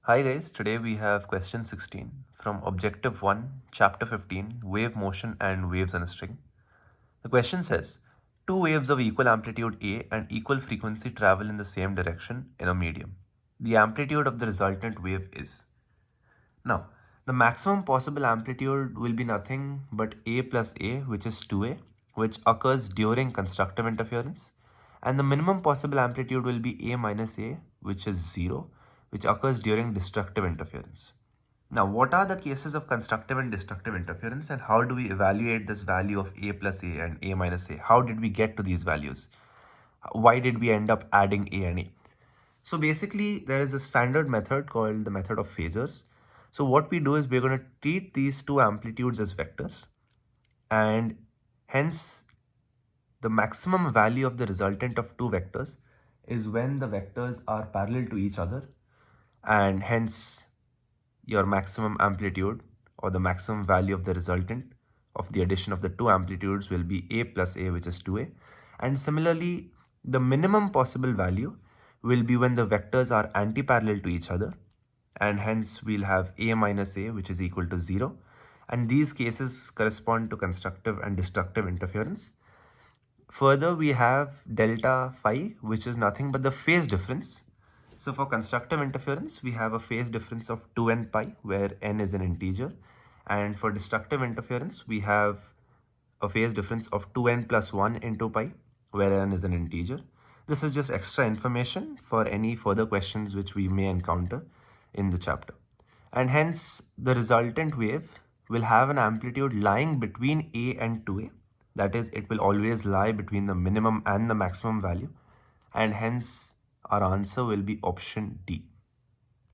Hi guys, today we have question 16 from Objective 1, Chapter 15, Wave Motion and Waves on a String. The question says, two waves of equal amplitude A and equal frequency travel in the same direction in a medium. The amplitude of the resultant wave is. Now, the maximum possible amplitude will be nothing but A plus A, which is 2A, which occurs during constructive interference. And the minimum possible amplitude will be A minus A, which is 0, which occurs during destructive interference. Now, what are the cases of constructive and destructive interference, and how do we evaluate this value of A plus A and A minus A? How did we get to these values? Why did we end up adding A and A? So basically, there is a standard method called the method of phasors. So what we do is we're going to treat these two amplitudes as vectors, and hence the maximum value of the resultant of two vectors is when the vectors are parallel to each other, and hence your maximum amplitude or the maximum value of the resultant of the addition of the two amplitudes will be A plus A, which is 2A. And similarly, the minimum possible value will be when the vectors are anti-parallel to each other, and hence we'll have A minus A, which is equal to 0. And these cases correspond to constructive and destructive interference. Further, we have delta phi, which is nothing but the phase difference. So for constructive interference, we have a phase difference of 2n pi, where n is an integer. And for destructive interference, we have a phase difference of 2n plus 1 into pi, where n is an integer. This is just extra information for any further questions which we may encounter in the chapter. And hence, the resultant wave will have an amplitude lying between A and 2A. That is, it will always lie between the minimum and the maximum value. And hence, our answer will be option D.